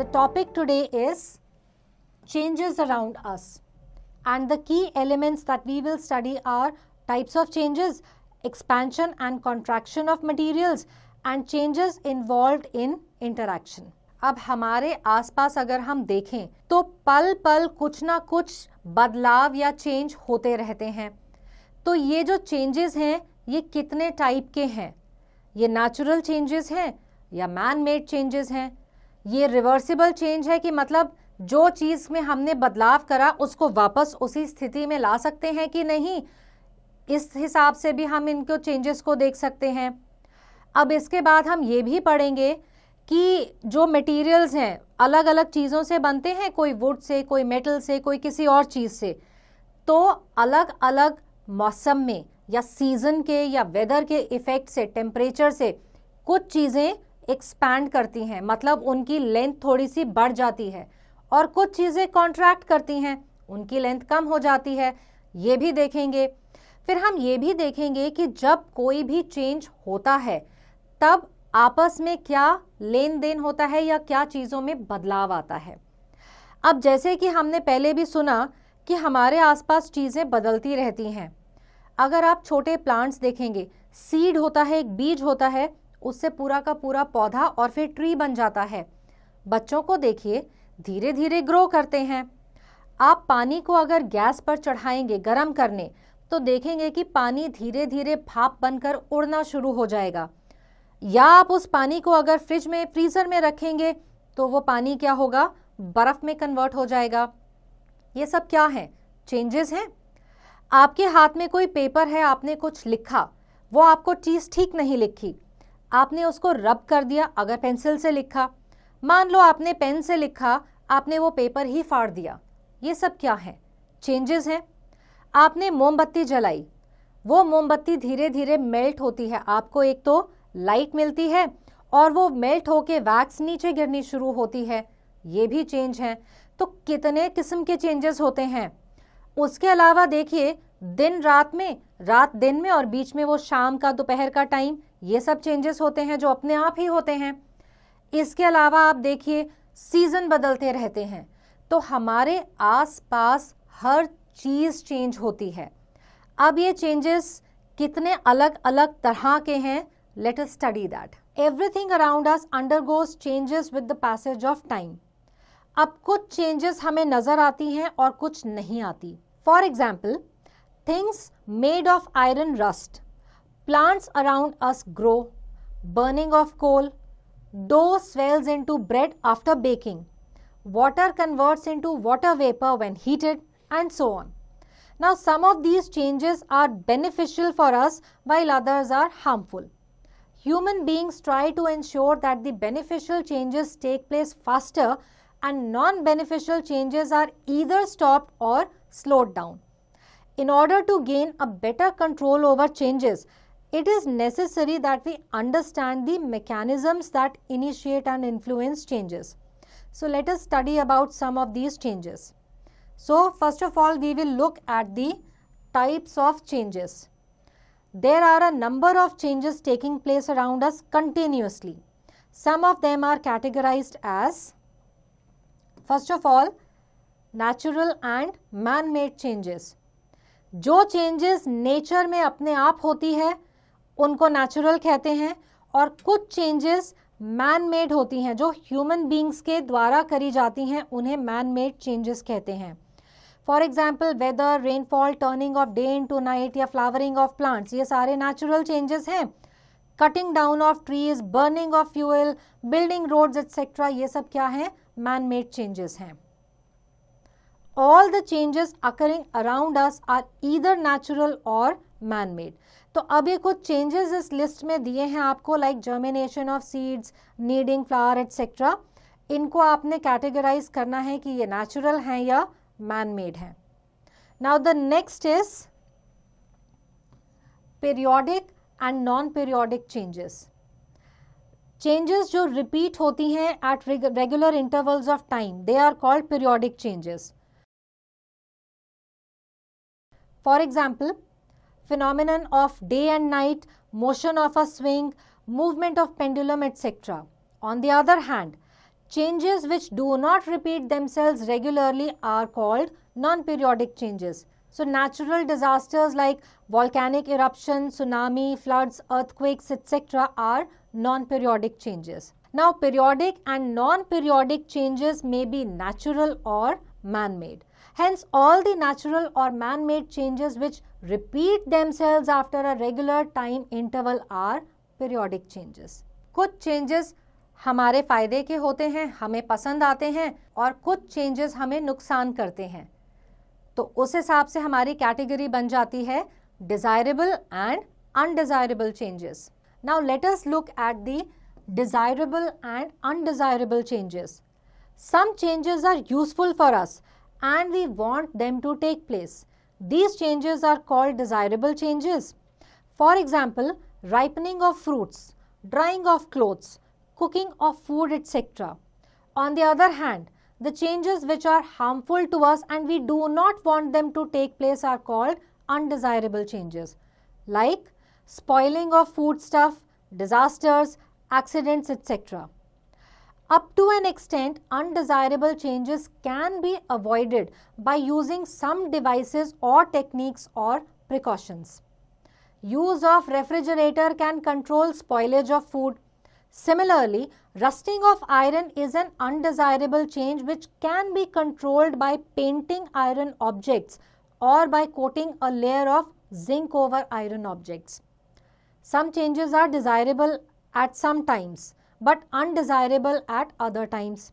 The topic today is changes around us, and the key elements that we will study are types of changes, expansion and contraction of materials, and changes involved in interaction. अब हमारे आसपास अगर हम देखें तो पल पल कुछ ना कुछ बदलाव या चेंज होते रहते हैं. तो ये जो चेंजेस हैं ये कितने टाइप के हैं? ये नेचुरल चेंजेस हैं या मैन मेड चेंजेस हैं? ये रिवर्सिबल चेंज है कि मतलब जो चीज़ में हमने बदलाव करा उसको वापस उसी स्थिति में ला सकते हैं कि नहीं, इस हिसाब से भी हम इनको चेंजेस को देख सकते हैं. अब इसके बाद हम ये भी पढ़ेंगे कि जो मटेरियल्स हैं अलग अलग चीज़ों से बनते हैं, कोई वुड से, कोई मेटल से, कोई किसी और चीज़ से. तो अलग अलग मौसम में या सीज़न के या वेदर के इफ़ेक्ट से, टेम्परेचर से कुछ चीज़ें एक्सपैंड करती हैं, मतलब उनकी लेंथ थोड़ी सी बढ़ जाती है, और कुछ चीज़ें कॉन्ट्रैक्ट करती हैं, उनकी लेंथ कम हो जाती है. ये भी देखेंगे. फिर हम ये भी देखेंगे कि जब कोई भी चेंज होता है तब आपस में क्या लेन देन होता है या क्या चीज़ों में बदलाव आता है. अब जैसे कि हमने पहले भी सुना कि हमारे आसपास चीज़ें बदलती रहती हैं. अगर आप छोटे प्लांट्स देखेंगे, सीड होता है, एक बीज होता है, उससे पूरा का पूरा पौधा और फिर ट्री बन जाता है. बच्चों को देखिए, धीरे धीरे ग्रो करते हैं. आप पानी को अगर गैस पर चढ़ाएंगे गर्म करने तो देखेंगे कि पानी धीरे धीरे भाप बनकर उड़ना शुरू हो जाएगा. या आप उस पानी को अगर फ्रीजर में रखेंगे तो वो पानी क्या होगा, बर्फ में कन्वर्ट हो जाएगा. ये सब क्या है? चेंजेस हैं. आपके हाथ में कोई पेपर है, आपने कुछ लिखा, वो आपको चीज़ ठीक नहीं लिखी, आपने उसको रब कर दिया. अगर पेंसिल से लिखा, मान लो आपने पेन से लिखा, आपने वो पेपर ही फाड़ दिया. ये सब क्या है? चेंजेस हैं. आपने मोमबत्ती जलाई, वो मोमबत्ती धीरे धीरे मेल्ट होती है, आपको एक तो लाइट मिलती है और वो मेल्ट होके वैक्स नीचे गिरनी शुरू होती है. ये भी चेंज है. तो कितने किस्म के चेंजेस होते हैं. उसके अलावा देखिए, दिन रात में, रात दिन में, और बीच में वो शाम का, दोपहर का टाइम, ये सब चेंजेस होते हैं जो अपने आप ही होते हैं. इसके अलावा आप देखिए, सीजन बदलते रहते हैं. तो हमारे आसपास हर चीज़ चेंज होती है. अब ये चेंजेस कितने अलग अलग तरह के हैं, let us study that. Everything around us undergoes changes with the passage of time. अब कुछ चेंजेस हमें नजर आती हैं और कुछ नहीं आती. For example, things made of iron rust. Plants around us grow. Burning of coal. Dough swells into bread after baking. Water converts into water vapor when heated, and so on. Now, some of these changes are beneficial for us while others are harmful. Human beings try to ensure that the beneficial changes take place faster and non-beneficial changes are either stopped or slowed down. In order to gain a better control over changes, it is necessary that we understand the mechanisms that initiate and influence changes. So let us study about some of these changes. So first of all, we will look at the types of changes. There are a number of changes taking place around us continuously. Some of them are categorized as, first of all, natural and man-made changes. जो changes nature में अपने आप होती है उनको natural कहते हैं, और कुछ changes man-made होती हैं जो human beings के द्वारा करी जाती हैं, उन्हें man-made changes कहते हैं. For example, weather, rainfall, turning of day into night या फ्लावरिंग ऑफ प्लांट्स, ये सारे नेचुरल चेंजेस हैं. Cutting down of trees, burning of fuel, building roads etcetera, ये सब क्या हैं? मैन मेड चेंजेस हैं. All the changes occurring around us are either natural or man made. तो अब ये कुछ चेंजेस इस लिस्ट में दिए हैं आपको, like germination of seeds, needing flower etcetera. इनको आपने कैटेगराइज करना है कि ये नेचुरल हैं या man-made है. Now the next is periodic and non-periodic changes. Changes जो repeat होती हैं at regular intervals of time, they are called periodic changes. For example, phenomenon of day and night, motion of a swing, movement of pendulum, etc. On the other hand, Changes which do not repeat themselves regularly are called non-periodic changes. So natural disasters like volcanic eruption, tsunami, floods, earthquakes, etc. are non-periodic changes. Now, periodic and non-periodic changes may be natural or man-made. Hence, all the natural or man-made changes which repeat themselves after a regular time interval are periodic changes. कुछ changes हमारे फायदे के होते हैं, हमें पसंद आते हैं, और कुछ चेंजेस हमें नुकसान करते हैं. तो उस हिसाब से हमारी कैटेगरी बन जाती है desirable and undesirable changes. Now let us look at the desirable and undesirable changes. Some changes are useful for us and we want them to take place. These changes are called desirable changes. For example, ripening of fruits, drying of clothes, cooking of food, etc. On the other hand, the changes which are harmful to us and we do not want them to take place are called undesirable changes, like spoiling of foodstuff, disasters, accidents, etc. Up to an extent, undesirable changes can be avoided by using some devices or techniques or precautions. Use of refrigerator can control spoilage of food. Similarly, rusting of iron is an undesirable change which can be controlled by painting iron objects or by coating a layer of zinc over iron objects. Some changes are desirable at some times, but undesirable at other times.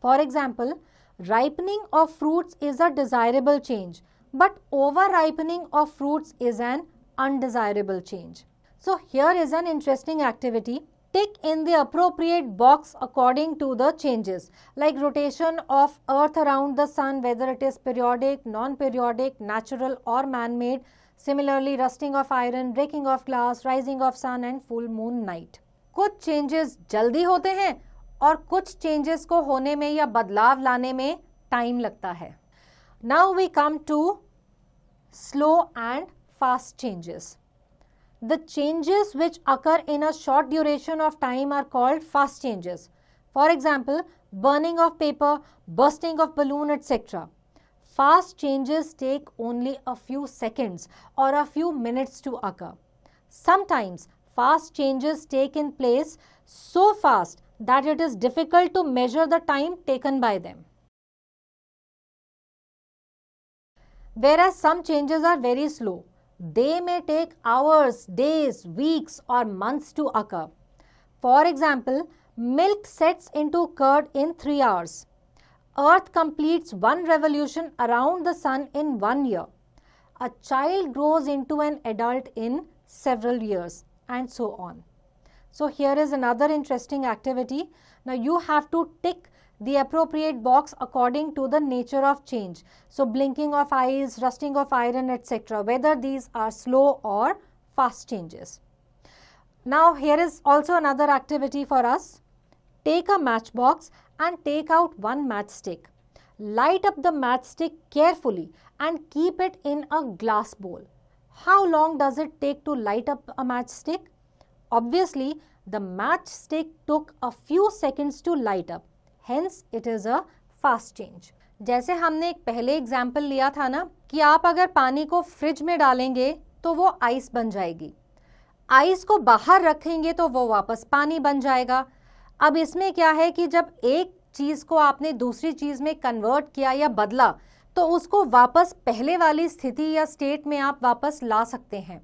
For example, ripening of fruits is a desirable change, but over-ripening of fruits is an undesirable change. So here is an interesting activity. Tick in the appropriate box according to the changes, like rotation of earth around the sun, whether it is periodic, non-periodic, natural or man-made. Similarly, rusting of iron, breaking of glass, rising of sun and full moon night. कुछ changes जल्दी होते हैं और कुछ changes को होने में या बदलाव लाने में टाइम लगता है. Now we come to slow and fast changes. The changes which occur in a short duration of time are called fast changes. For example, burning of paper, bursting of balloon, etc. Fast changes take only a few seconds or a few minutes to occur. Sometimes fast changes take in place so fast that it is difficult to measure the time taken by them. Whereas some changes are very slow. They may take hours, days, weeks or months to occur. For example, milk sets into curd in 3 hours. Earth completes one revolution around the sun in 1 year. A child grows into an adult in several years, and so on. So here is another interesting activity. Now you have to tick the appropriate box according to the nature of change. So blinking of eyes, rusting of iron, etc. Whether these are slow or fast changes. Now here is also another activity for us. Take a matchbox and take out one matchstick. Light up the matchstick carefully and keep it in a glass bowl. How long does it take to light up a matchstick? Obviously, the matchstick took a few seconds to light up. Hence, it is a fast change. जैसे हमने एक पहले example लिया था ना कि आप अगर पानी को फ्रिज में डालेंगे तो वो आइस बन जाएगी, आइस को बाहर रखेंगे तो वो वापस पानी बन जाएगा. अब इसमें क्या है कि जब एक चीज़ को आपने दूसरी चीज़ में कन्वर्ट किया या बदला तो उसको वापस पहले वाली स्थिति या स्टेट में आप वापस ला सकते हैं.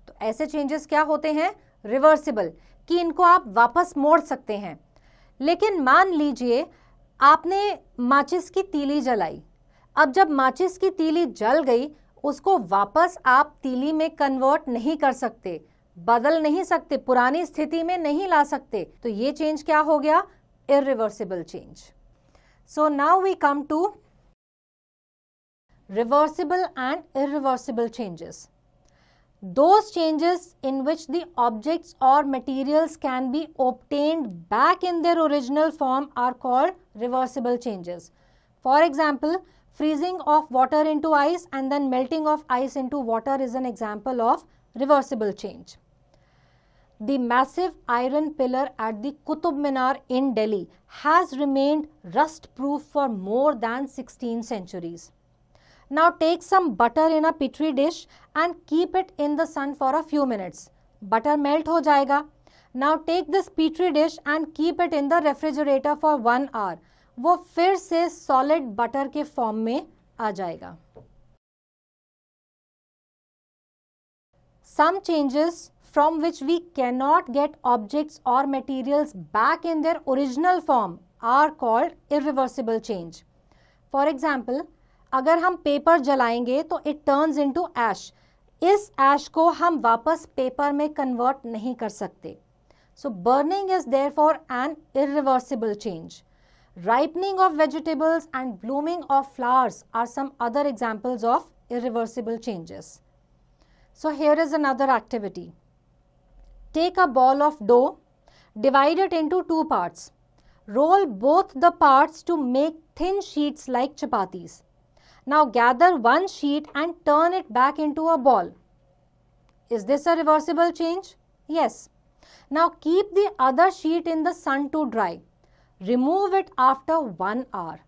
तो ऐसे चेंजेस क्या होते हैं? रिवर्सिबल, कि इनको आप वापस मोड़ सकते हैं. लेकिन मान लीजिए आपने माचिस की तीली जलाई. अब जब माचिस की तीली जल गई उसको वापस आप तीली में कन्वर्ट नहीं कर सकते, बदल नहीं सकते, पुरानी स्थिति में नहीं ला सकते. तो ये चेंज क्या हो गया? Irreversible change. So now we come to reversible and irreversible changes. Those changes in which the objects or materials can be obtained back in their original form are called reversible changes. For example, freezing of water into ice and then melting of ice into water is an example of reversible change. The massive iron pillar at the Qutub Minar in Delhi has remained rust-proof for more than 16 centuries. Now take some butter in a petri dish and keep it in the sun for a few minutes. Butter melt हो जाएगा. Now take this petri dish and keep it in the refrigerator for 1 hour. वो फिर से solid butter के form में आ जाएगा. Some changes from which we cannot get objects or materials back in their original form are called irreversible change. For example, अगर हम paper जलाएंगे तो it turns into ash. इस ash को हम वापस पेपर में convert नहीं कर सकते. So burning is therefore an irreversible change. Ripening of vegetables and blooming of flowers are some other examples of irreversible changes. So here is another activity. Take a ball of dough, divide it into 2 parts. Roll both the parts to make thin sheets like chapatis. Now gather one sheet and turn it back into a ball. Is this a reversible change? Yes. Now keep the other sheet in the sun to dry. Remove it after 1 hour.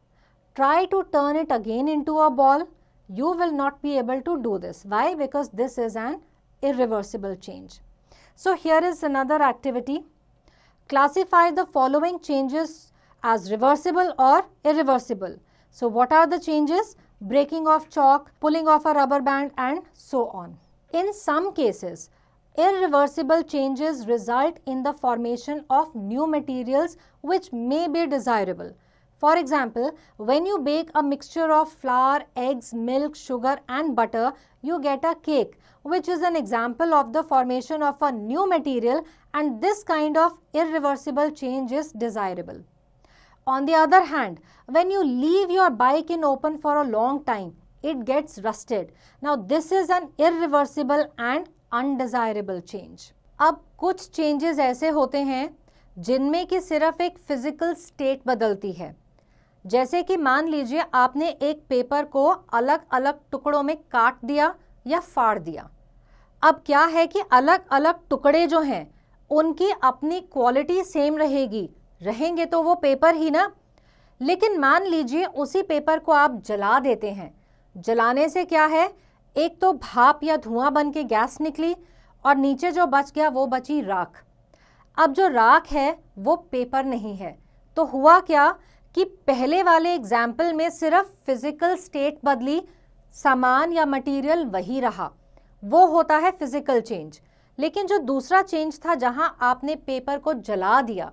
Try to turn it again into a ball. You will not be able to do this. Why? Because this is an irreversible change. So here is another activity. Classify the following changes as reversible or irreversible. So what are the changes? Breaking of chalk, pulling off a rubber band and so on. In some cases, irreversible changes result in the formation of new materials which may be desirable. For example, when you bake a mixture of flour, eggs, milk, sugar and butter, you get a cake, which is an example of the formation of a new material, and this kind of irreversible change is desirable. On the other hand, when you leave your bike in open for a long time, it gets rusted. Now this is an irreversible and undesirable change. अब कुछ changes ऐसे होते हैं जिनमें कि सिर्फ एक physical state बदलती है. जैसे कि मान लीजिए आपने एक पेपर को अलग अलग टुकड़ों में काट दिया या फाड़ दिया. अब क्या है कि अलग अलग टुकड़े जो हैं उनकी अपनी क्वालिटी सेम रहेंगे तो वो पेपर ही ना. लेकिन मान लीजिए उसी पेपर को आप जला देते हैं. जलाने से क्या है, एक तो भाप या धुआं बन के गैस निकली और नीचे जो बच गया वो बची राख. अब जो राख है वो पेपर नहीं है. तो हुआ क्या कि पहले वाले एग्जाम्पल में सिर्फ फिजिकल स्टेट बदली, सामान या मटेरियल वही रहा, वो होता है फिजिकल चेंज. लेकिन जो दूसरा चेंज था जहां आपने पेपर को जला दिया,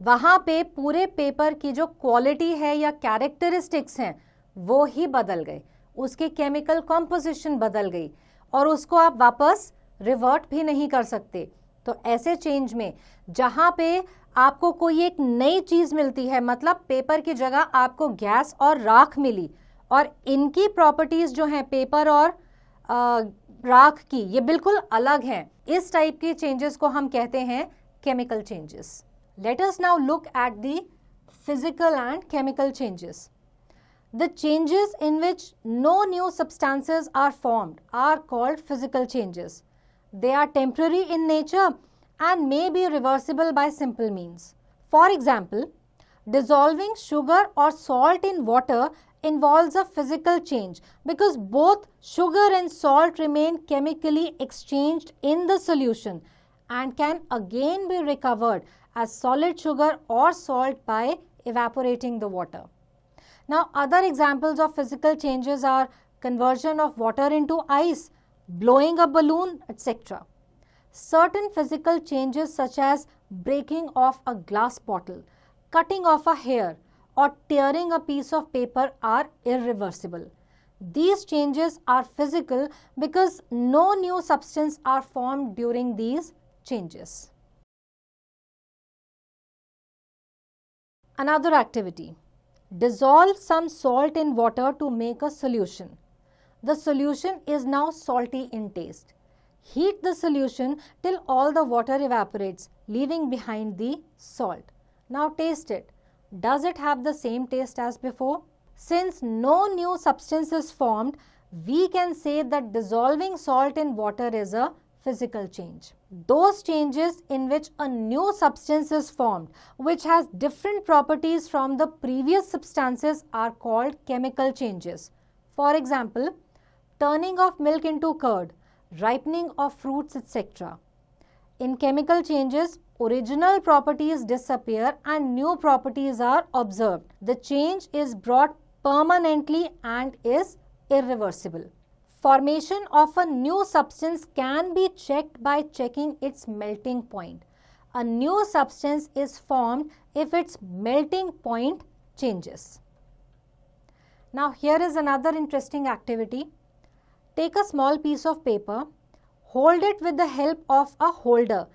वहां पे पूरे पेपर की जो क्वालिटी है या कैरेक्टरिस्टिक्स हैं वो ही बदल गए, उसकी केमिकल कॉम्पोजिशन बदल गई और उसको आप वापस रिवर्ट भी नहीं कर सकते. तो ऐसे चेंज में जहां पे आपको कोई एक नई चीज मिलती है, मतलब पेपर की जगह आपको गैस और राख मिली और इनकी प्रॉपर्टीज जो हैं पेपर और राख की ये बिल्कुल अलग हैं, इस टाइप की चेंजेस को हम कहते हैं chemical changes. Let us now look at the physical and chemical changes. The changes in which no new substances are formed are called physical changes. They are temporary in nature and may be reversible by simple means. For example, dissolving sugar or salt in water involves a physical change because both sugar and salt remain chemically exchanged in the solution and can again be recovered as solid sugar or salt by evaporating the water. Now, other examples of physical changes are conversion of water into ice, blowing a balloon, etc. Certain physical changes such as breaking off a glass bottle, cutting off a hair, or tearing a piece of paper are irreversible. These changes are physical because no new substance are formed during these changes. Another activity. Dissolve some salt in water to make a solution. The solution is now salty in taste. Heat the solution till all the water evaporates, leaving behind the salt. Now taste it. Does it have the same taste as before? Since no new substance is formed, we can say that dissolving salt in water is a physical change. Those changes in which a new substance is formed, which has different properties from the previous substances, are called chemical changes. For example, turning of milk into curd, ripening of fruits, etc. In chemical changes, original properties disappear and new properties are observed. The change is brought permanently and is irreversible. Formation of a new substance can be checked by checking its melting point. A new substance is formed if its melting point changes. Now here is another interesting activity. Take a small piece of paper, hold it with the help of a holder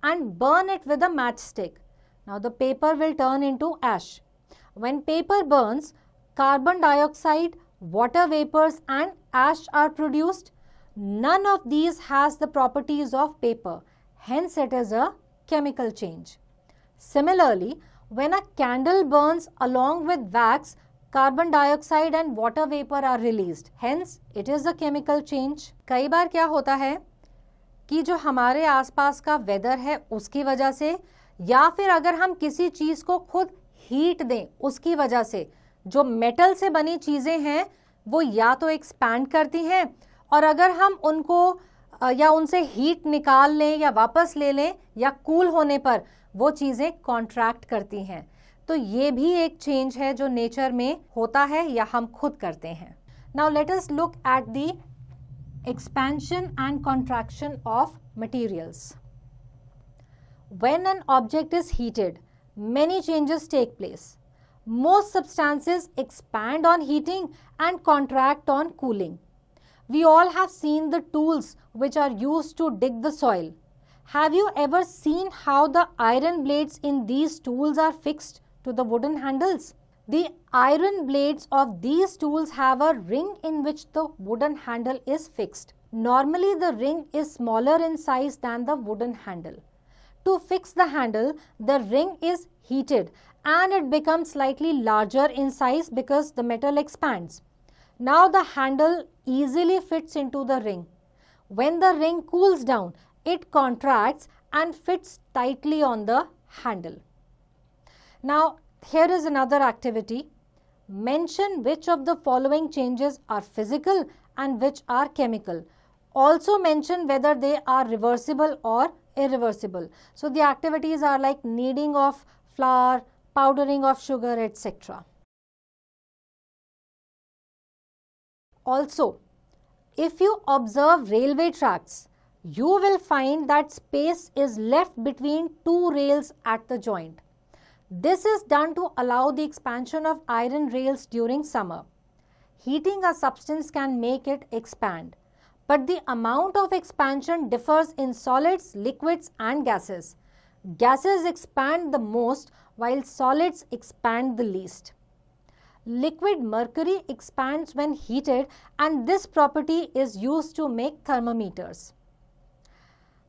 and burn it with a matchstick. Now the paper will turn into ash. When paper burns, carbon dioxide, water vapors and ash are produced. None of these has the properties of paper. Hence it is a chemical change. Similarly, when a candle burns along with wax, carbon dioxide and water vapor are released. Hence it is a chemical change. कई बार क्या होता है कि जो हमारे आसपास का weather है उसकी वजह से, या फिर अगर हम किसी चीज़ को खुद हीट दें उसकी वजह से, जो मेटल से बनी चीज़ें हैं वो या तो एक्सपैंड करती हैं, और अगर हम उनको या उनसे हीट निकाल लें या वापस ले लें या कूल होने पर वो चीज़ें कॉन्ट्रैक्ट करती हैं. तो ये भी एक चेंज है जो नेचर में होता है या हम खुद करते हैं. Now let us look at the expansion and contraction of materials. When an object is heated, many changes take place. Most substances expand on heating and contract on cooling. We all have seen the tools which are used to dig the soil. Have you ever seen how the iron blades in these tools are fixed to the wooden handles? The iron blades of these tools have a ring in which the wooden handle is fixed. Normally, the ring is smaller in size than the wooden handle. To fix the handle, the ring is heated and it becomes slightly larger in size because the metal expands. Now, the handle easily fits into the ring. When the ring cools down, it contracts and fits tightly on the handle. Now, here is another activity. Mention which of the following changes are physical and which are chemical. Also mention whether they are reversible or irreversible. So, the activities are like kneading of flour, powdering of sugar, etc. Also, if you observe railway tracks, you will find that space is left between two rails at the joint. This is done to allow the expansion of iron rails during summer. Heating a substance can make it expand, but the amount of expansion differs in solids, liquids and gases. Gases expand the most while solids expand the least. Liquid mercury expands when heated and this property is used to make thermometers.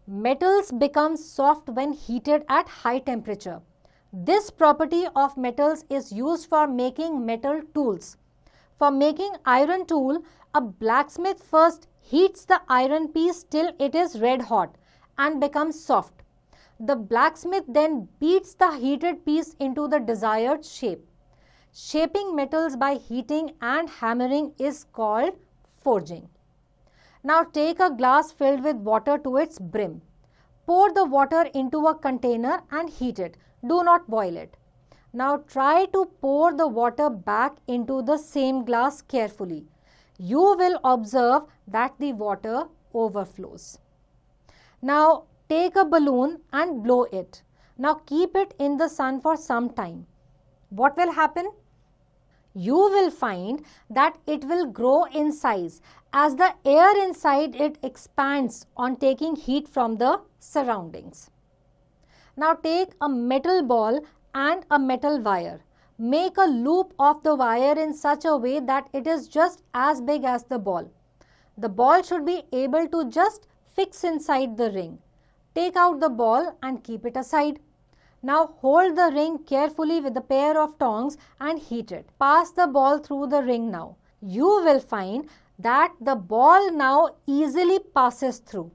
Metals become soft when heated at high temperature. This property of metals is used for making metal tools. For making iron tool, a blacksmith first heats the iron piece till it is red hot and becomes soft. The blacksmith then beats the heated piece into the desired shape. Shaping metals by heating and hammering is called forging. Now take a glass filled with water to its brim. Pour the water into a container and heat it. Do not boil it. Now try to pour the water back into the same glass carefully. You will observe that the water overflows. Now take a balloon and blow it. Now keep it in the sun for some time. What will happen? You will find that it will grow in size as the air inside it expands on taking heat from the surroundings. Now take a metal ball and a metal wire. Make a loop of the wire in such a way that it is just as big as the ball. The ball should be able to just fix inside the ring. Take out the ball and keep it aside. Now hold the ring carefully with a pair of tongs and heat it. Pass the ball through the ring now. You will find that the ball now easily passes through.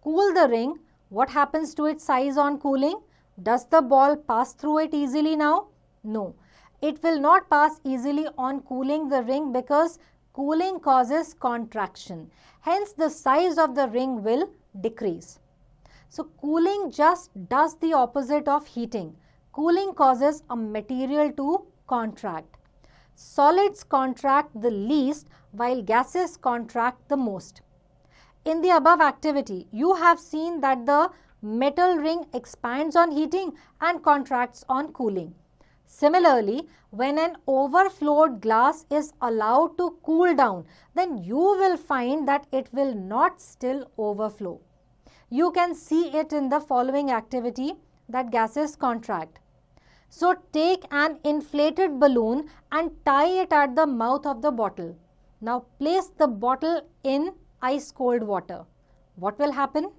Cool the ring. What happens to its size on cooling? Does the ball pass through it easily now? No. It will not pass easily on cooling the ring because cooling causes contraction. Hence, the size of the ring will decrease. So, cooling just does the opposite of heating. Cooling causes a material to contract. Solids contract the least while gases contract the most. In the above activity, you have seen that the metal ring expands on heating and contracts on cooling. Similarly, when an overflowed glass is allowed to cool down, then you will find that it will not still overflow. You can see it in the following activity, that gases contract. So, take an inflated balloon and tie it at the mouth of the bottle. Now, place the bottle in ice cold water. What will happen?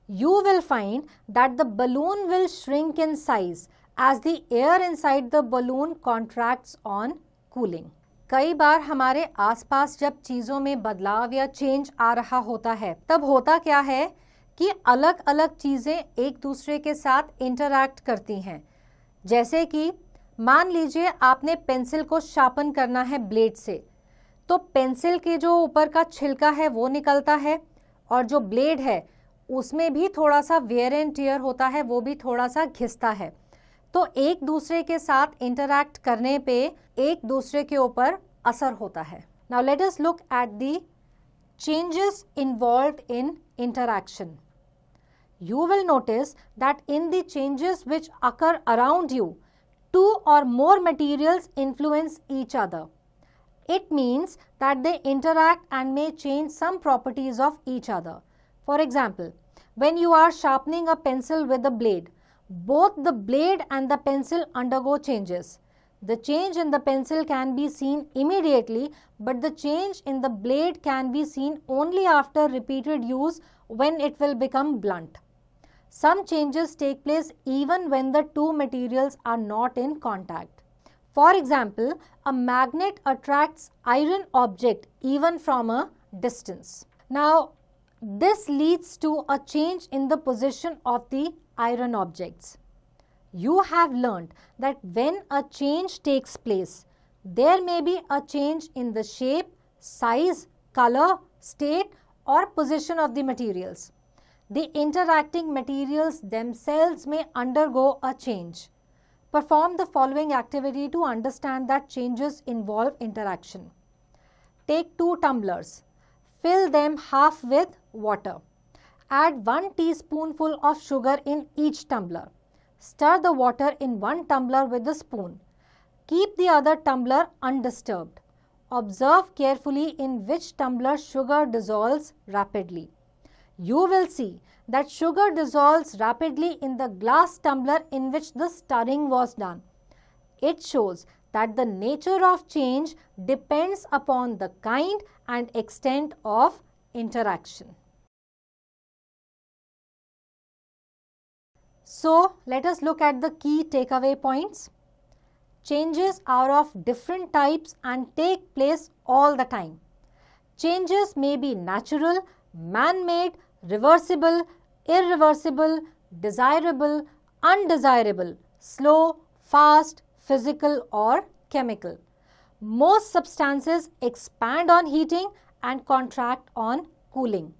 You will find that the balloon will shrink in size as the air inside the balloon contracts on cooling. कई बार हमारे आसपास जब चीज़ों में बदलाव या change आ रहा होता है, तब होता क्या है कि अलग अलग चीज़ें एक दूसरे के साथ इंटरैक्ट करती हैं। जैसे कि मान लीजिए आपने पेंसिल को शार्पन करना है ब्लेड से, तो पेंसिल के जो ऊपर का छिलका है वो निकलता है और जो ब्लेड है उसमें भी थोड़ा सा वेयर एंड टियर होता है, वो भी थोड़ा सा घिसता है। तो एक दूसरे के साथ इंटरैक्ट करने पे एक दूसरे के ऊपर असर होता है। Now let us look at the changes involved in interaction. You will notice that in the changes which occur around you, two or more materials influence each other. It means that they interact and may change some properties of each other. For example, when you are sharpening a pencil with a blade, both the blade and the pencil undergo changes. The change in the pencil can be seen immediately, but the change in the blade can be seen only after repeated use when it will become blunt. Some changes take place even when the two materials are not in contact. For example, a magnet attracts iron object even from a distance. Now, this leads to a change in the position of the iron objects. You have learned that when a change takes place, there may be a change in the shape, size, color, state or position of the materials. The interacting materials themselves may undergo a change. Perform the following activity to understand that changes involve interaction. Take 2 tumblers. Fill them half with water. Add 1 teaspoonful of sugar in each tumbler. Stir the water in 1 tumbler with a spoon. Keep the other tumbler undisturbed. Observe carefully in which tumbler sugar dissolves rapidly. You will see that sugar dissolves rapidly in the glass tumbler in which the stirring was done. It shows that the nature of change depends upon the kind and extent of interaction. So, let us look at the key takeaway points. Changes are of different types and take place all the time. Changes may be natural, man-made, reversible, irreversible, desirable, undesirable, slow, fast, physical or chemical. Most substances expand on heating and contract on cooling.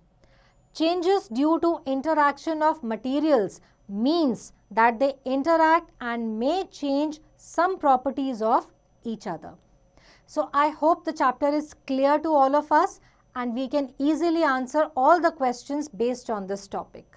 Changes due to interaction of materials means that they interact and may change some properties of each other. So, I hope the chapter is clear to all of us and we can easily answer all the questions based on this topic.